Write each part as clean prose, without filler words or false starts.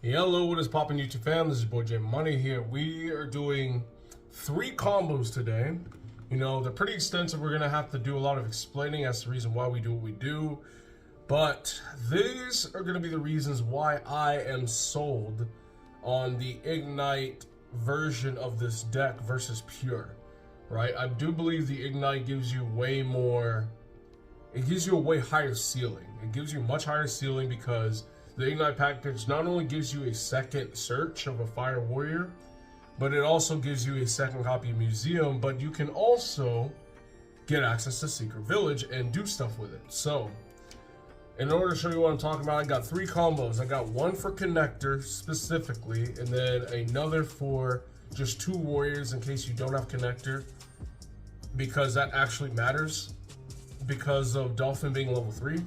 Hello, what is poppin' YouTube fam? This is your boy J Money here. We are doing 3 combos today. You know, they're pretty extensive. We're gonna have to do a lot of explaining as to the reason why we do what we do. But these are gonna be the reasons why I am sold on the Ignite version of this deck versus Pure. Right? I do believe the Ignite gives you way more. It gives you a way higher ceiling. It gives you much higher ceiling because the Ignite package not only gives you a second search of a Fire Warrior, but it also gives you a second copy of Museum, but you can also get access to Secret Village and do stuff with it. So, in order to show you what I'm talking about, I got 3 combos. I got one for Connector specifically, and then another for just 2 Warriors in case you don't have Connector, because that actually matters because of Dolphin being level 3.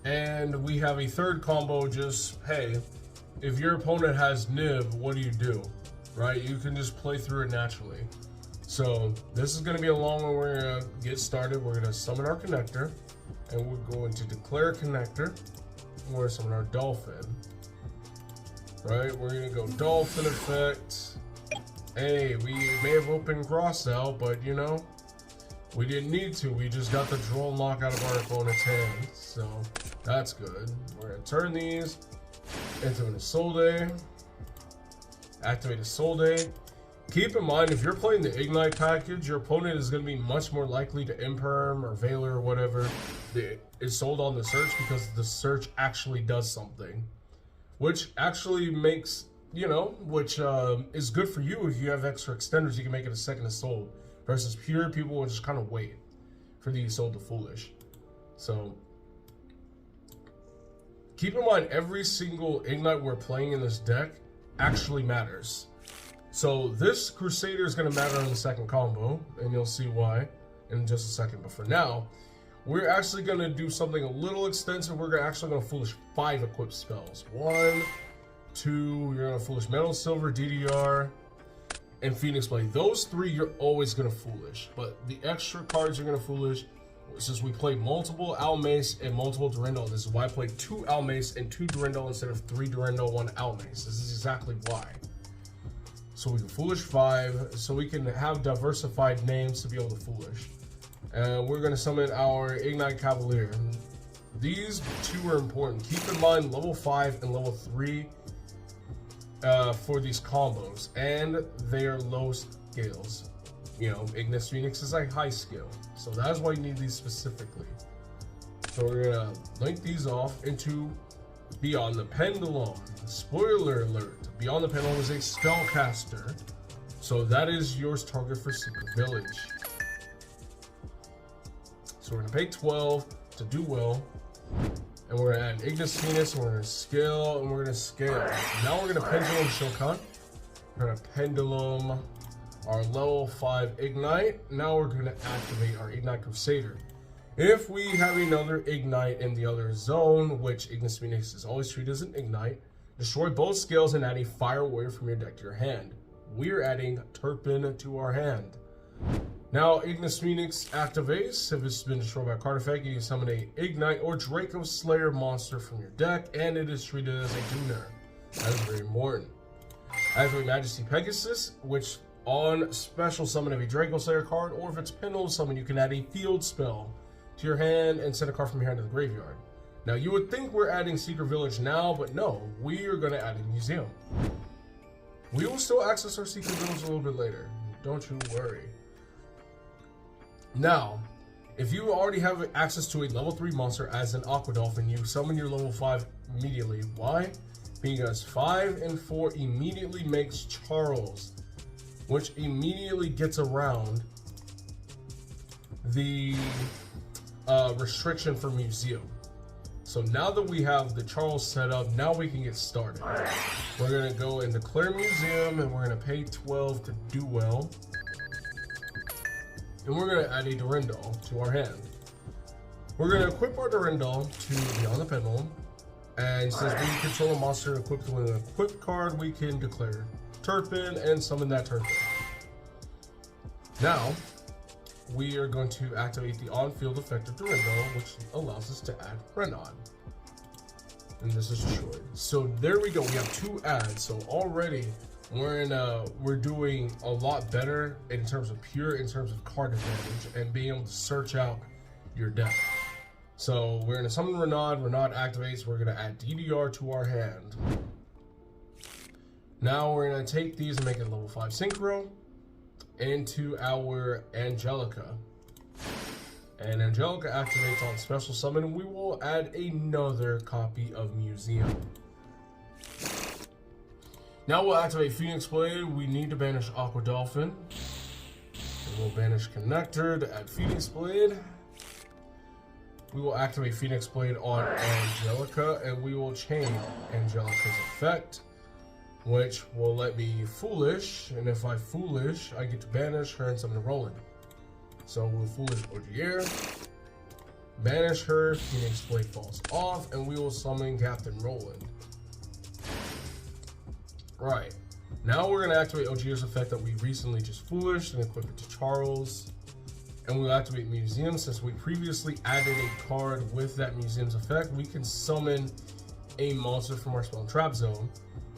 And we have a 3rd combo, just, hey, if your opponent has Nib, what do? Right? You can just play through it naturally. So this is going to be a long one. We're going to get started. We're going to summon our Connector, and we're going to declare Connector. We're going to summon our Dolphin. Right? We're going to go Dolphin effect. Hey, we may have opened Cross out, but you know, we didn't need to. We just got the draw and lock out of our opponent's hand. So that's good. We're going to turn these into an Isolde. Activate Isolde. Keep in mind, if you're playing the Ignite package, your opponent is going to be much more likely to Imperm or Veiler or whatever is sold on the search, because the search actually does something. Which actually makes, you know, which is good for you. If you have extra extenders, you can make it a second Isolde. Versus Pure, people will just kind of wait for the Isolde to Foolish. So keep in mind, every single Ignite we're playing in this deck actually matters. So this Crusader is going to matter in the 2nd combo, and you'll see why in just a second. But for now, we're actually going to do something a little extensive. We're actually going to Foolish 5 equipped spells. 1, 2, you're going to Foolish Metal, Silver, DDR, and Phoenix Blade. Those 3 you're always going to Foolish. But the extra cards you're going to Foolish, since we played multiple Almace and multiple Durandal, this is why I played 2 Almace and 2 Durandal instead of 3 Durandal, 1 Almace. This is exactly why. So we can Foolish 5, so we can have diversified names to be able to Foolish. And we're going to summon our Ignite Cavalier. These 2 are important. Keep in mind level 5 and level 3 for these combos, and they are low scales. You know, Ignis Phoenix is a high scale, so that's why you need these specifically. So we're gonna link these off into Beyond the Pendulum. Spoiler alert, Beyond the Pendulum is a spellcaster, so that is yours target for Secret Village. So we're gonna pay 12 to do well, and we're gonna add Ignis Phoenix, and we're gonna scale, and we're gonna scale. Now we're gonna Pendulum Shokan. We're gonna Pendulum our level 5 Ignite. Now we're going to activate our Ignite Crusader. If we have another Ignite in the other zone, which Ignis Phoenix is always treated as an Ignite, destroy both scales and add a Fire Warrior from your deck to your hand. We're adding Turpin to our hand. Now, Ignis Phoenix activates. If it's been destroyed by a card effect, you can summon a Ignite or Draco Slayer monster from your deck, and it is treated as a Dooner. That is very important. Activate Majesty Pegasus, which on special summon of a Draco Slayer card, or if it's Pendulum Summon, you can add a field spell to your hand and send a card from your hand to the graveyard. Now, you would think we're adding Secret Village now, but no, we are going to add a Museum. We will still access our Secret Village a little bit later. Don't you worry. Now, if you already have access to a level 3 monster as an Aqua Dolphin, you summon your level 5 immediately. Why? Because 5 and 4 immediately makes Charles, which immediately gets around the restriction for Museum. So now that we have the Charles set up, now we can get started. We're going to go and declare Museum, and we're going to pay 12 to do well. And we're going to add a Durandal to our hand. We're going to equip our Durandal to Beyond the Pendulum, and since we control a monster equipped with an equipped card, we can declare Turpin and summon that Turpin. Now, we are going to activate the on-field effect of Durandal, which allows us to add Renon. and this is destroyed. So there we go. We have 2 adds. So already we're doing a lot better in terms of card advantage and being able to search out your deck. So we're gonna summon Renaud. Renaud activates. We're gonna add DDR to our hand. Now we're gonna take these and make it level 5 synchro into our Angelica. And Angelica activates on special summon, and we will add another copy of Museum. Now we'll activate Phoenix Blade. We need to banish Aqua Dolphin. And we'll banish Connector to add Phoenix Blade. We will activate Phoenix Blade on Angelica, and we will chain Angelica's effect, which will let me Foolish. And if I Foolish, I get to banish her and summon Roland. So we'll Foolish Ogier, banish her, Phoenix Blade falls off, and we will summon Captain Roland. Right, now we're gonna activate Ogier's effect that we recently just Foolished and equip it to Charles. And we'll activate Museum. Since we previously added a card with that Museum's effect, we can summon a monster from our spell and trap zone.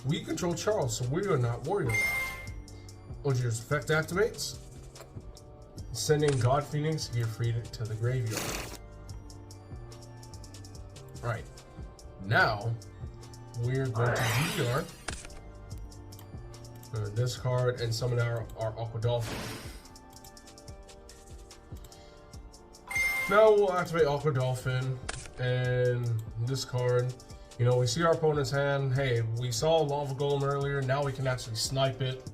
We control Charles, so we are not worried about it. Ogier's effect activates, sending God Phoenix Gear Freed to the graveyard. Alright, now we're going to DDR, discard, and summon our Aqua Dolphin. Now we'll activate Aqua Dolphin and discard. You know, we see our opponent's hand. Hey, we saw Lava Golem earlier. Now we can actually snipe it,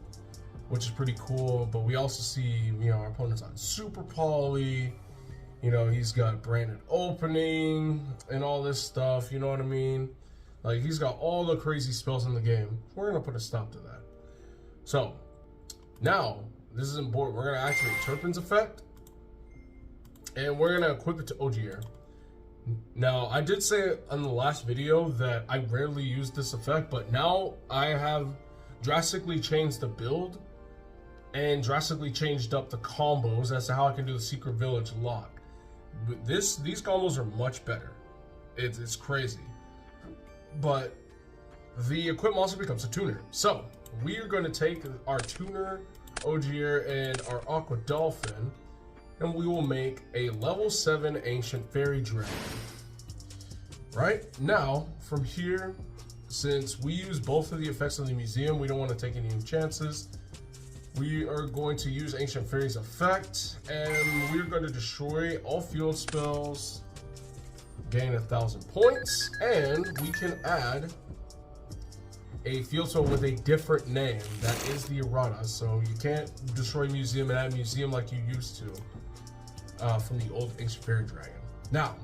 which is pretty cool. But we also see, you know, our opponent's on Super Poly. You know, he's got Branded Opening and all this stuff. You know what I mean? Like, he's got all the crazy spells in the game. We're going to put a stop to that. So, now, this is important. We're going to activate Turpin's effect. And we're going to equip it to Ogier. Now, I did say in the last video that I rarely use this effect, but now I have drastically changed the build and drastically changed up the combos as to how I can do the Secret Village lock. But these combos are much better. It's crazy. But the equip monster becomes a tuner. So, we are going to take our tuner, Ogier, and our Aqua Dolphin, and we will make a level 7 Ancient Fairy Dragon. Right? Now, from here, since we use both of the effects of the Museum, we don't want to take any chances. We are going to use Ancient Fairy's effect, and we're going to destroy all field spells, gain 1,000 points, and we can add a field spell with a different name. That is the errata, so you can't destroy Museum and add Museum like you used to from the old Ancient Fairy Dragon. Now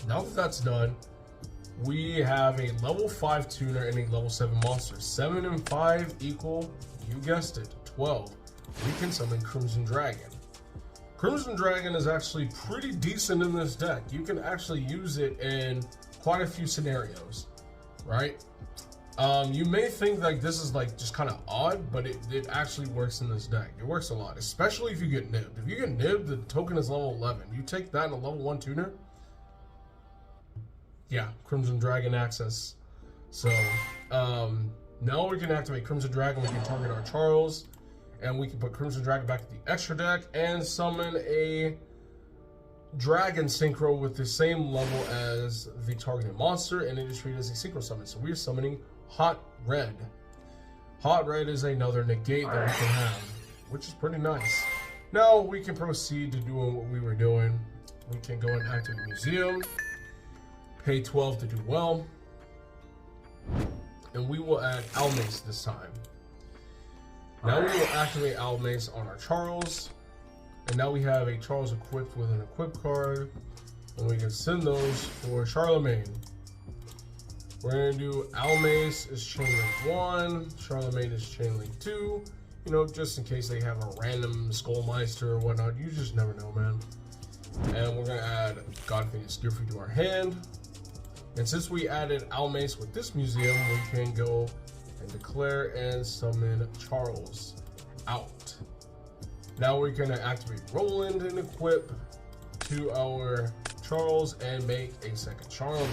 that that's done, we have a level 5 tuner and a level 7 monster. 7 and 5 equal, you guessed it, 12. We can summon Crimson Dragon. Crimson Dragon is actually pretty decent in this deck. You can actually use it in quite a few scenarios, right? You may think like this is like just kind of odd, but it actually works in this deck. It works a lot, especially if you get nibbed. If you get nibbed, the token is level 11. You take that in a level 1 tuner, yeah, Crimson Dragon access. So, now we can activate Crimson Dragon. We can target our Charles, and we can put Crimson Dragon back at the extra deck and summon a Dragon Synchro with the same level as the targeted monster, and it is treated as a synchro summon. So we are summoning Hot Red. Hot Red is another negate that we can have, which is pretty nice. Now we can proceed to doing what we were doing. We can go and activate Museum, pay 12 to do well, and we will add Almace this time. Now we will activate Almace on our Charles, and now we have a Charles equipped with an equip card, and we can send those for Charlemagne. We're going to do Almace is Chain Link 1, Charlemagne is Chain Link 2, you know, just in case they have a random Skullmeister or whatnot. You just never know, man. And we're going to add God Phoenix Gear Freed to our hand. And since we added Almace with this Museum, we can go and declare and summon Charles out. Now we're going to activate Roland and equip to our Charles and make a second Charlemagne.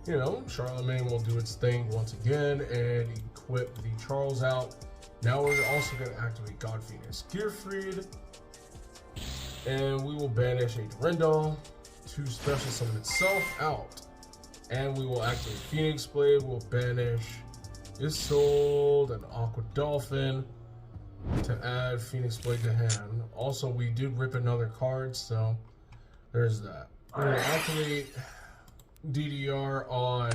you know, Charlemagne will do its thing once again and equip the Charles out. Now we're also going to activate God Phoenix Gearfried, and we will banish a Durendal to special summon itself out. And we will activate Phoenix Blade. We'll banish Isolde and Aqua Dolphin to add Phoenix Blade to hand. Also, we did rip another card, so there's that. We're going to activate DDR on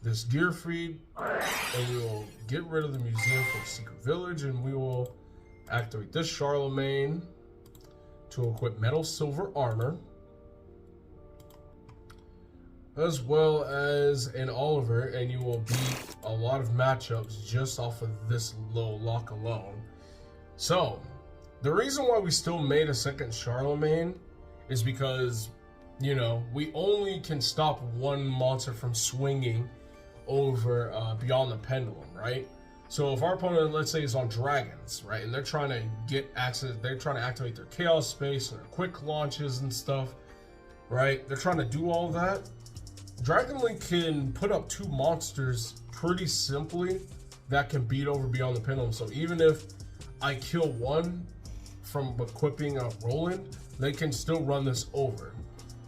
this Gearfried, and we will get rid of the museum for the Secret Village, and we will activate this Charlemagne to equip Metal Silver Armor, as well as an Oliver, and you will beat a lot of matchups just off of this low lock alone. So, the reason why we still made a second Charlemagne is because, you know, we only can stop one monster from swinging over beyond the pendulum, right? So if our opponent, let's say, is on dragons, right, and they're trying to get access, they're trying to activate their chaos space and their quick launches and stuff, right? They're trying to do all that. Dragon Link can put up two monsters pretty simply that can beat over beyond the pendulum. So even if I kill one from equipping a Roland, they can still run this over,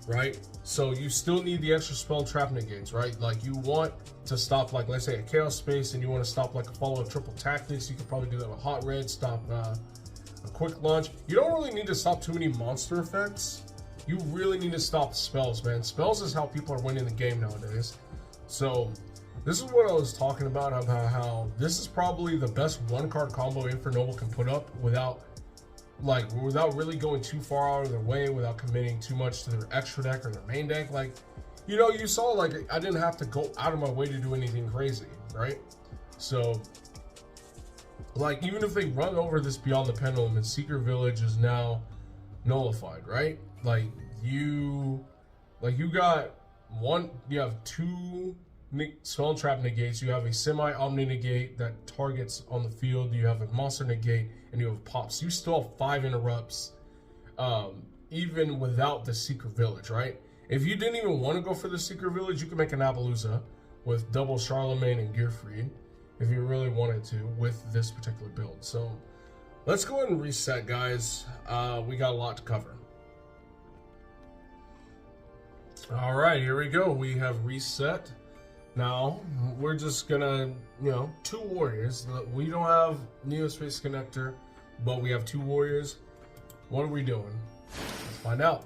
right? So you still need the extra spell trap negates, right? Like you want to stop, like, let's say a chaos space, and you want to stop like a follow-up triple tactics. You can probably do that with hot red, stop a quick launch. You don't really need to stop too many monster effects. You really need to stop spells, man. Spells is how people are winning the game nowadays. So this is what I was talking about how this is probably the best one card combo Infernoble can put up without really going too far out of their way, without committing too much to their extra deck or their main deck. Like, you know, you saw, like, I didn't have to go out of my way to do anything crazy, right? So, like, even if they run over this beyond the pendulum and Secret Village is now nullified, right? Like, you have two spell trap negates. You have a semi-omni negate that targets on the field. You have a monster negate, and you have pops. You still have 5 interrupts, even without the Secret Village, right? If you didn't even want to go for the Secret Village, you could make an Appaloosa with double Charlemagne and Gearfried if you really wanted to with this particular build. So let's go ahead and reset, guys. We got a lot to cover. All right, here we go. We have reset. Now, we're just gonna, you know, 2 warriors. We don't have Neospace Connector, but we have 2 warriors. What are we doing? Let's find out.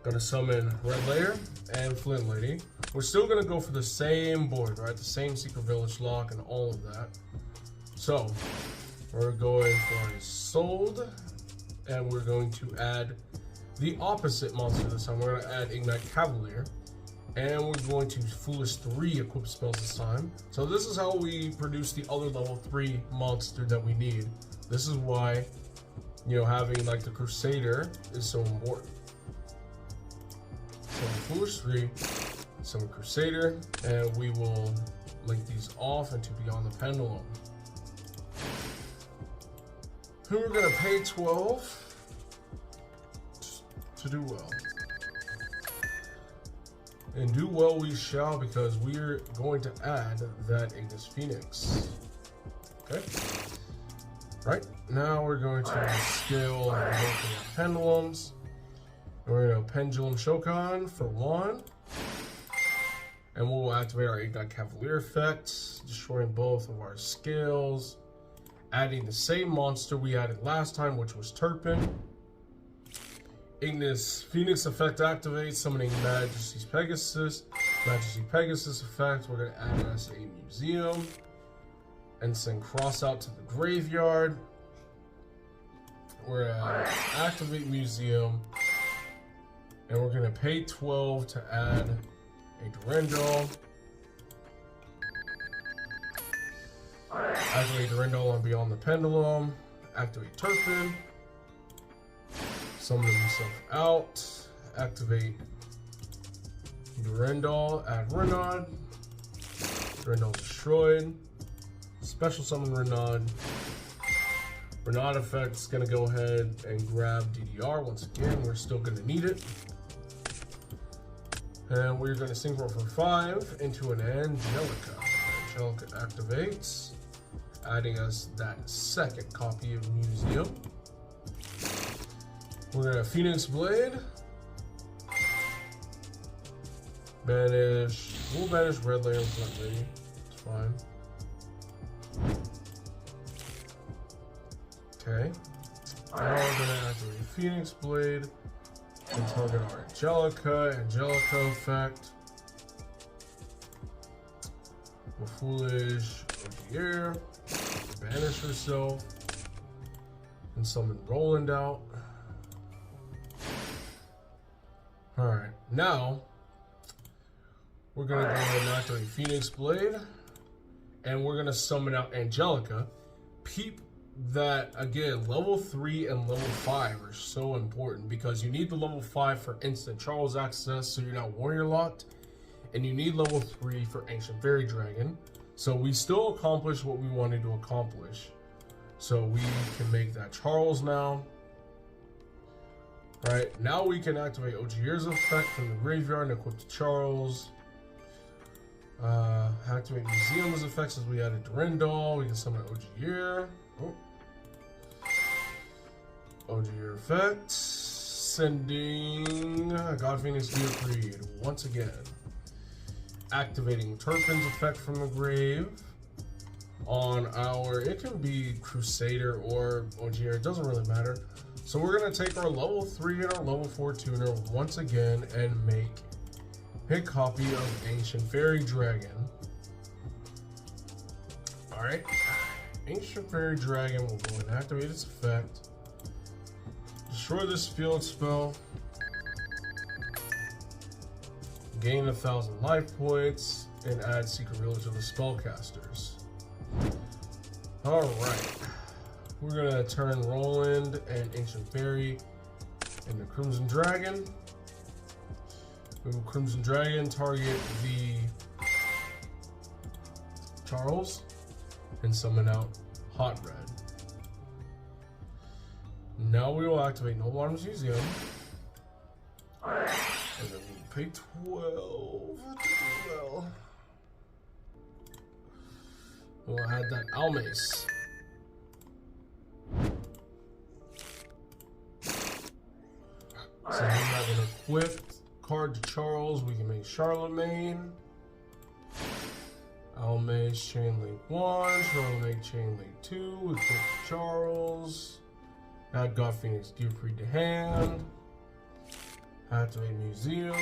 Gonna summon Red Layer and Flint Lady. We're still gonna go for the same board, right? The same Secret Village lock and all of that. So, we're going for a Sold, and we're going to add the opposite monster this time. We're gonna add Ignite Cavalier. And we're going to Foolish 3 equip spells this time. So this is how we produce the other level 3 monster that we need. This is why, you know, having like the Crusader is so important. So Foolish 3, summon Crusader, and we will link these off into Beyond the Pendulum. Who we're gonna pay 12 to do well. And do well we shall, because we're going to add that Ignis Phoenix. Okay. Right, now we're going to scale both of our pendulums. We're going to Pendulum Shokan for 1. And we'll activate our Ignite Cavalier effect, destroying both of our scales. Adding the same monster we added last time, which was Turpin. Ignis Phoenix effect activates, summoning Majesty's Pegasus. Majesty Pegasus effect, we're going to add as a museum. And send Cross out to the graveyard. We're going to activate museum. And we're going to pay 12 to add a Durendal. Activate Durendal on Beyond the Pendulum. Activate Turpin. Summon himself out. Activate Durendal. Add Renaud. Durendal destroyed. Special summon Renaud. Renaud effect is going to go ahead and grab DDR once again. We're still going to need it. And we're going to synchro for 5 into an Angelica. Angelica activates, adding us that second copy of Museum. We're going to Phoenix Blade. Banish. We'll banish Red Layer and Flint Lady. It's fine. Okay. Now we're going to activate Phoenix Blade and target our Angelica. Angelica effect. We're foolish. Here. Banish herself. And summon Roland out. Alright. Now, we're going to go ahead and activate Phoenix Blade. And we're going to summon out Angelica. Peep that, again, level 3 and level 5 are so important because you need the level 5 for instant Charles access so you're not warrior locked, and you need level 3 for Ancient Fairy Dragon. So we still accomplished what we wanted to accomplish. So we can make that Charles now. Right, now we can activate Ogier's effect from the graveyard and equip the Charles. Activate Museum's effects as we added Durandal. We can summon Ogier. Oh. Ogier effect. Sending God Phoenix Gear once again. Activating Turpin's effect from the grave on our, it can be Crusader or Ogier, it doesn't really matter. So we're going to take our level 3 and our level 4 tuner once again and make a copy of Ancient Fairy Dragon. Alright, Ancient Fairy Dragon will go and activate its effect. Destroy this field spell. Gain 1,000 life points and add Secret Revealer to the spellcasters. Alright. We're gonna turn Roland and Ancient Fairy into Crimson Dragon. We will Crimson Dragon target the Charles and summon out Hot Red. Now we will activate Noble Arms Museum. And then we pay 12 to do well. We'll add that Almace. So we have an equipped card to Charles. We can make Charlemagne. Almace, Chain Link 1. Charlemagne, Chain Link 2. Equip Charles. Add God Phoenix Gearfried to hand. Activate Museum.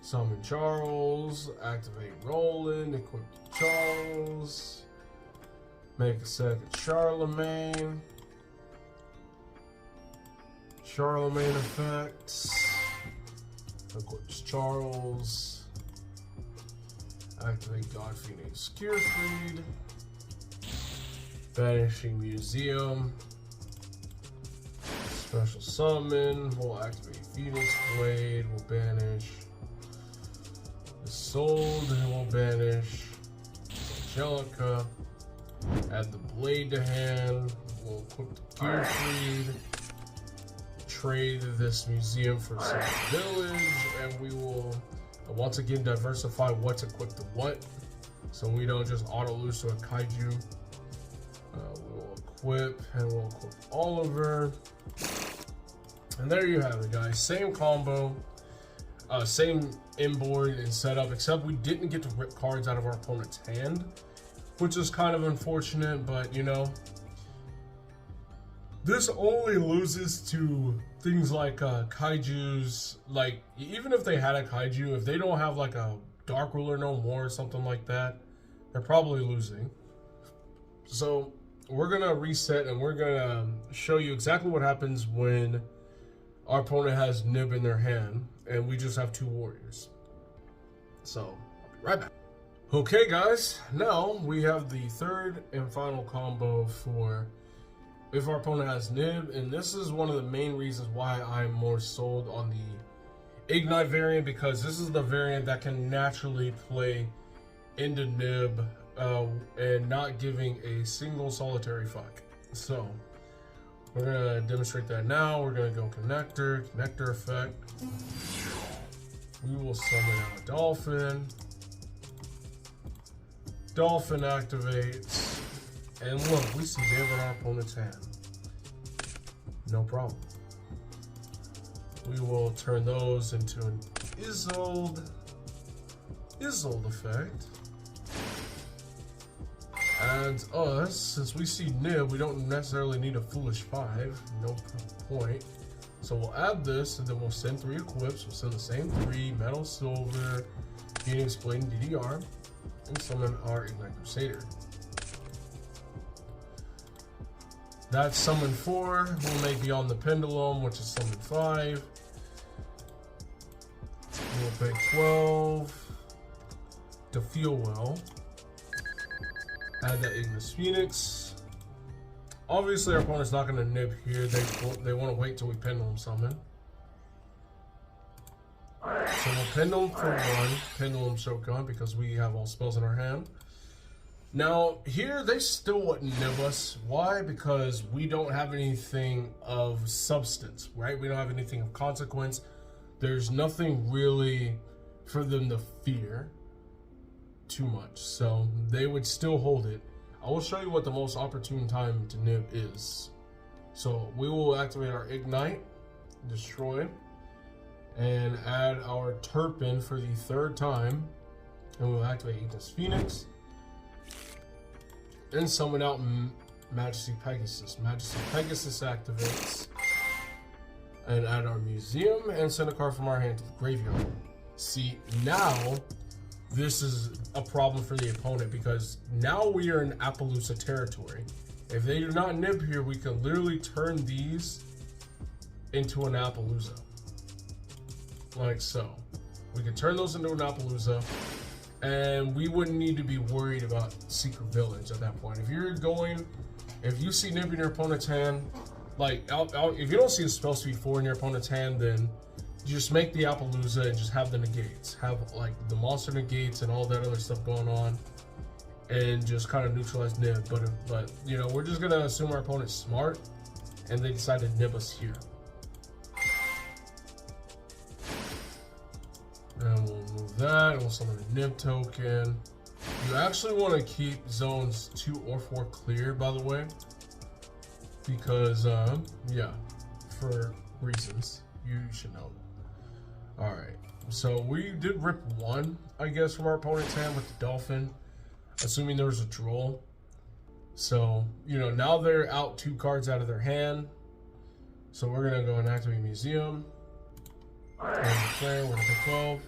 Summon Charles. Activate Roland. Equip Charles. Make a second Charlemagne. Charlemagne effects. Equips Charles. Activate God Phoenix Gearfried. Banishing Museum. Special summon. We'll activate Phoenix Blade. We'll banish the Sold. And we'll banish Angelica. Add the Blade to hand. We'll equip the Gearfried. Trade this museum for some village, and we will once again diversify what's equipped to what, so we don't just auto lose to a kaiju. We will equip, and we'll equip Oliver, and there you have it, guys. Same combo, same inboard and setup, except we didn't get to rip cards out of our opponent's hand, which is kind of unfortunate, but you know. This only loses to things like kaijus. Like, even if they had a kaiju, if they don't have like a Dark Ruler no more or something like that, they're probably losing. So we're gonna reset and we're gonna show you exactly what happens when our opponent has Nib in their hand and we just have 2 warriors. So I'll be right back. Okay guys, now we have the third and final combo for if our opponent has Nib, and this is one of the main reasons why I'm more sold on the Ignite variant, because this is the variant that can naturally play into Nib and not giving a single solitary fuck. So we're gonna demonstrate that now. We're gonna go connector effect. We will summon out Dolphin. Dolphin activates. And look, we see Nib in our opponent's hand. No problem. We will turn those into an Isolde effect. And us, since we see Nib, we don't necessarily need a Foolish 5. No point. So we'll add this, and then we'll send 3 equips. We'll send the same 3, Metal, Silver, Phoenix Blade, and DDR, and summon our Ignite Crusader. That's summon 4. We'll make Beyond the Pendulum, which is summon 5. We'll pay 12 to feel well. Add that Ignis Phoenix. Obviously, our opponent's not going to nib here. They want to wait till we Pendulum summon. So we'll Pendulum for 1, Pendulum Shogun, because we have all spells in our hand. Now, here, they still wouldn't nib us. Why? Because we don't have anything of substance, right? We don't have anything of consequence. There's nothing really for them to fear too much. So they would still hold it. I will show you what the most opportune time to nib is. So we will activate our Ignite, Destroy, and add our Turpin for the 3rd time. And we'll activate Ignis Phoenix. And summon out Majesty Pegasus. Majesty Pegasus activates. And add our Museum and send a card from our hand to the graveyard. See, now this is a problem for the opponent because now we are in Appaloosa territory. If they do not nib here, we can literally turn these into an Appaloosa. Like so. We can turn those into an Appaloosa, and we wouldn't need to be worried about Secret Village at that point. If you see nib in your opponent's hand, like, if you don't see a spell speed 4 in your opponent's hand, then you just make the Appaloosa and just have the negates. Have, like, the monster negates and all that other stuff going on, and just kind of neutralize nib. But you know, we're just going to assume our opponent's smart, and they decide to nib us here. And we'll move that, and we'll summon a nib token. You actually want to keep zones 2 or 4 clear, by the way. Because, yeah, for reasons, you should know. Alright, so we did rip 1, I guess, from our opponent's hand with the Dolphin, assuming there was a draw. So, you know, now they're out 2 cards out of their hand. So we're going to go and activate Museum. And declare, we're going to pay 12.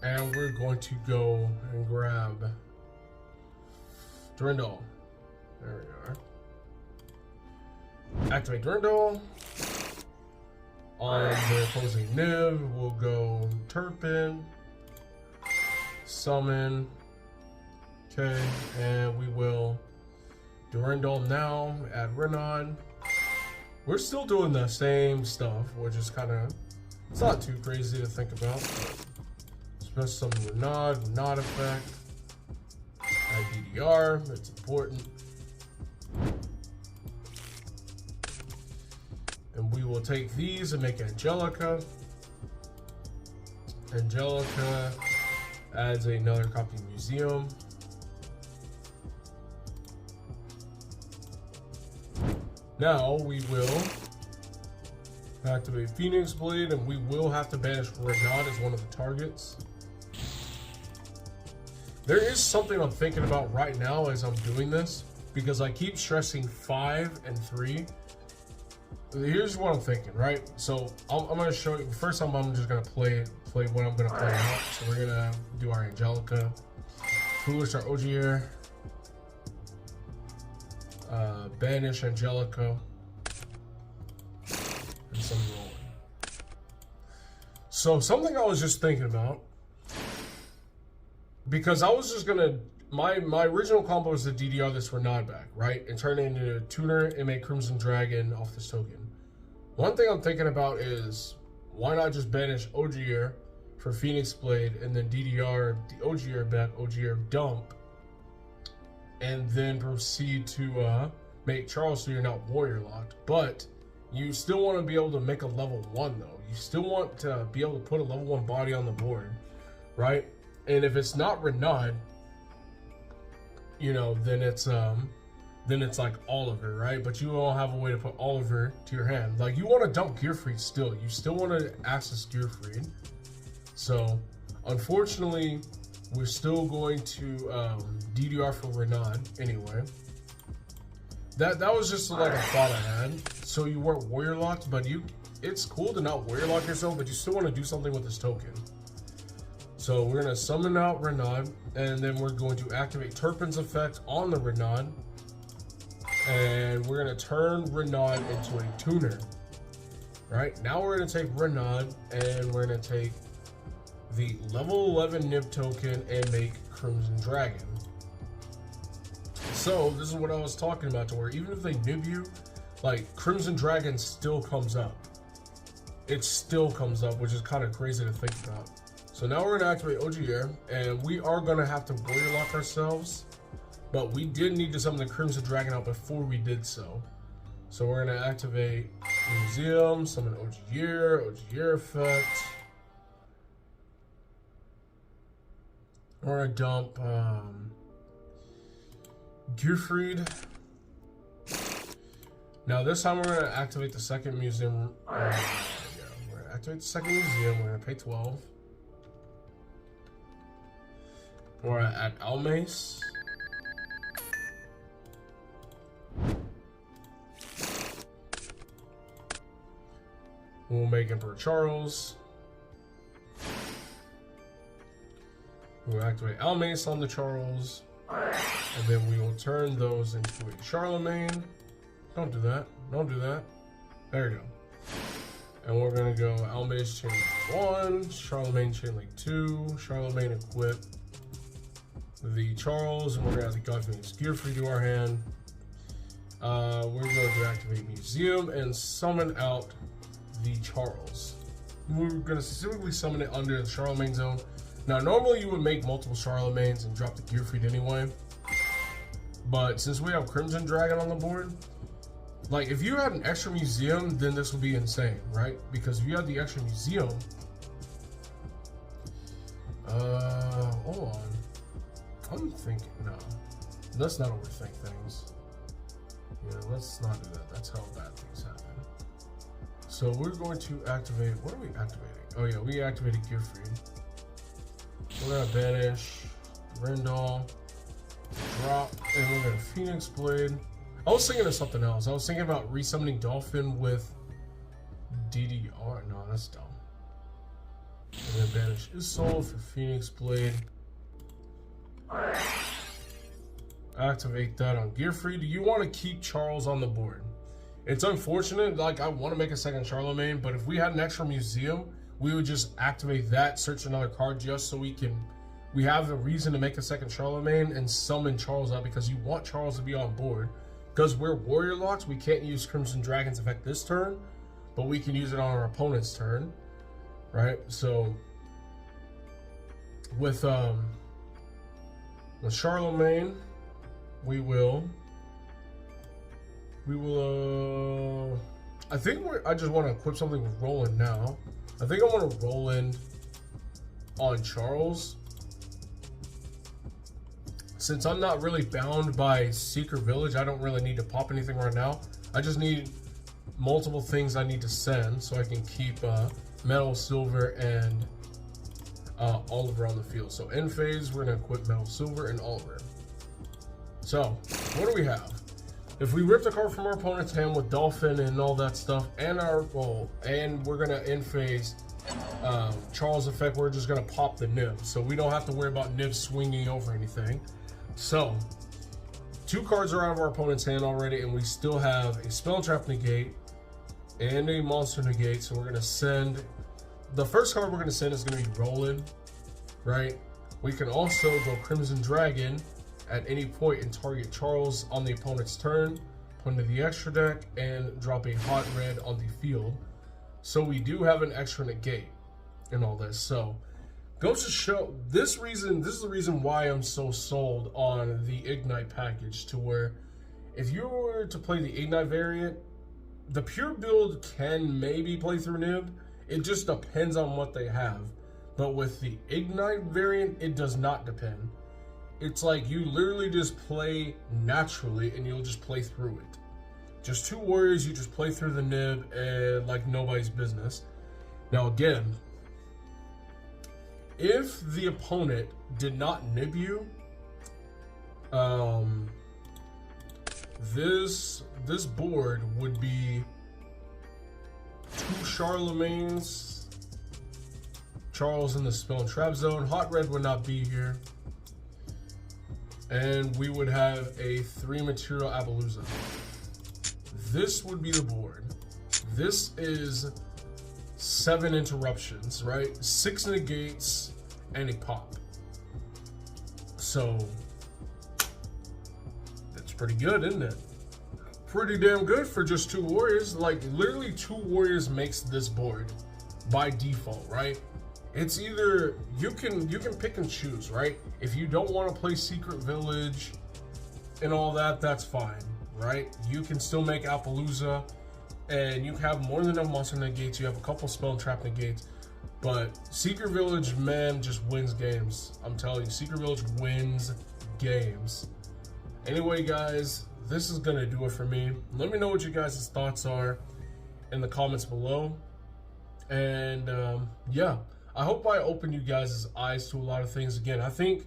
And we're going to go and grab Durandal. There we are. Activate Durandal. On the opposing nib, we'll go Turpin. Summon. Okay, and we will Durandal now, add Renan. We're still doing the same stuff, which is kind of, it's not too crazy to think about. But special summon Renan effect. Add DDR, that's important. And we will take these and make Angelica. Angelica adds another copy of Museum. Now we will activate Phoenix Blade, and we will have to banish Renan as one of the targets. There is something I'm thinking about right now as I'm doing this, because I keep stressing 5 and 3. Here's what I'm thinking, right? So I'm going to show you. First, I'm just going to play what I'm going to play out. So we're going to do our Angelica, Foolish our Ogier, banish Angelica, and some rolling. So something I was just thinking about, because I was just gonna, my original combo was the DDR this Renan back, right? And turn it into a tuner and make Crimson Dragon off this token. One thing I'm thinking about is, why not just banish Ogier for Phoenix Blade and then DDR the Ogier back, Ogier dump, and then proceed to make Charles so you're not warrior locked. But You still want to be able to make a level 1 though. You still want to be able to put a level 1 body on the board, right? And if it's not Renaud, you know, then it's like Oliver, right? But you don't have a way to put Oliver to your hand. Like, you want to dump Gearfried still. You still want to access Gearfried. So, unfortunately, we're still going to DDR for Renaud anyway. That was just like a thought I had. So you weren't warrior locked, but it's cool to not warrior lock yourself, but you still want to do something with this token. So we're gonna summon out Renaud, and then we're going to activate Turpin's effect on the Renaud, and we're gonna turn Renaud into a tuner. Right now we're gonna take Renaud, and we're gonna take the level 11 Nib token and make Crimson Dragon. So this is what I was talking about, to where even if they nib you, like, Crimson Dragon still comes up. It still comes up, which is kind of crazy to think about. So now we're gonna activate Ogier, and we are gonna have to warrior lock ourselves, but we did need to summon the Crimson Dragon out before we did so. So we're gonna activate Museum, summon Ogier effect. We're gonna dump Gearfried. Now this time we're gonna activate the second museum. Yeah, we're gonna activate the second museum. We're gonna pay 12. We're at Almace. We'll make Emperor Charles. We'll activate Almace on the Charles. And then we will turn those into a Charlemagne. Don't do that. Don't do that. There you go. And we're going to go Almace Chain Link 1, Charlemagne Chain Link 2, Charlemagne equip the Charles, and we're going to have the God Phoenix Gearfried to our hand. We're going to activate Museum and summon out the Charles. We're going to specifically summon it under the Charlemagne zone. Now, normally you would make multiple Charlemagnes and drop the Gearfried anyway. But since we have Crimson Dragon on the board, like, if you had an extra museum, then this would be insane, right? Because if you had the extra museum, hold on. I'm thinking, no. Let's not overthink things. Yeah, let's not do that. That's how bad things happen. So we're going to activate, what are we activating? Oh yeah, we activated Gearfried. We're gonna banish Rendall, drop, and we're gonna Phoenix Blade. I was thinking of something else. I was thinking about resummoning Dolphin with DDR. No, that's dumb. We're gonna banish his soul for Phoenix Blade. Activate that on Gearfried. Do you want to keep Charles on the board? It's unfortunate. Like, I want to make a second Charlemagne, but if we had an extra museum, we would just activate that, search another card just so we have a reason to make a second Charlemagne and summon Charles out, because you want Charles to be on board. Because we're warrior locked, we can't use Crimson Dragon's effect this turn, but we can use it on our opponent's turn, right? So with Charlemagne, we will I think I just want to equip something with Roland now. I think I want to Roland on Charles. Since I'm not really bound by Secret Village, I don't really need to pop anything right now. I just need multiple things I need to send so I can keep Metal, Silver, and Oliver on the field. So in phase, we're going to equip Metal, Silver, and Oliver. So, what do we have? If we rip the card from our opponent's hand with Dolphin and all that stuff, and our roll, and we're gonna in phase Charles effect, we're just gonna pop the Nib, so we don't have to worry about Nib swinging over anything. So, 2 cards are out of our opponent's hand already, and we still have a Spell Trap negate and a Monster negate. So we're gonna send the first card we're gonna send is gonna be Roland, right? We can also go Crimson Dragon at any point and target Charles on the opponent's turn, put into the extra deck, and drop a hot red on the field. So we do have an extra negate and all this. So goes to show this is the reason why I'm so sold on the Ignite package, to where if you were to play the Ignite variant, the pure build can maybe play through Nib. It just depends on what they have. But with the Ignite variant, it does not depend. It's like you literally just play naturally and you'll just play through it. Just 2 warriors, you just play through the Nib and like nobody's business. Now again, if the opponent did not Nib you, this board would be 2 Charlemagne's, Charles in the Spell and Trap Zone, Hot Red would not be here, and we would have a 3 material Appaloosa. This would be the board. This is 7 interruptions, right? 6 negates and a pop. So that's pretty good, isn't it? Pretty damn good for just 2 warriors. Like literally 2 warriors makes this board by default, right? It's either you can pick and choose, right? If you don't want to play Secret Village and all that, that's fine, right? You can still make Appaloosa and you have more than enough monster negates. You have a couple spell and trap negates, but Secret Village, man, just wins games. I'm telling you, Secret Village wins games. Anyway, guys, this is gonna do it for me. Let me know what you guys' thoughts are in the comments below. And yeah, I hope I opened you guys' eyes to a lot of things. Again, I think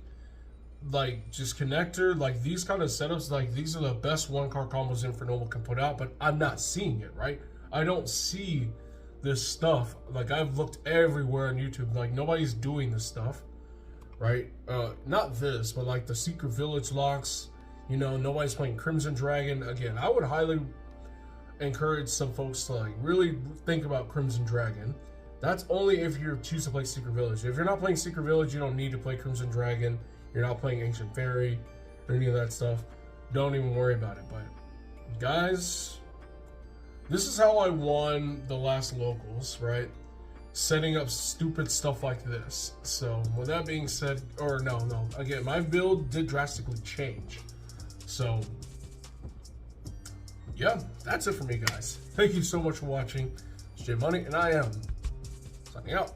like just connector, like these kind of setups, like these are the best 1-card combos Infernoble can put out, but I'm not seeing it, right? I don't see this stuff. Like I've looked everywhere on YouTube, like nobody's doing this stuff, right? Not this, but like the Secret Village locks, you know, nobody's playing Crimson Dragon. Again, I would highly encourage some folks to like really think about Crimson Dragon. That's only if you choose to play Secret Village. If you're not playing Secret Village, you don't need to play Crimson Dragon. You're not playing Ancient Fairy or any of that stuff. Don't even worry about it. But guys, this is how I won the last locals, right? Setting up stupid stuff like this. So with that being said, or no, again, my build did drastically change. So yeah, that's it for me, guys. Thank you so much for watching. It's J Money, and I am signing out.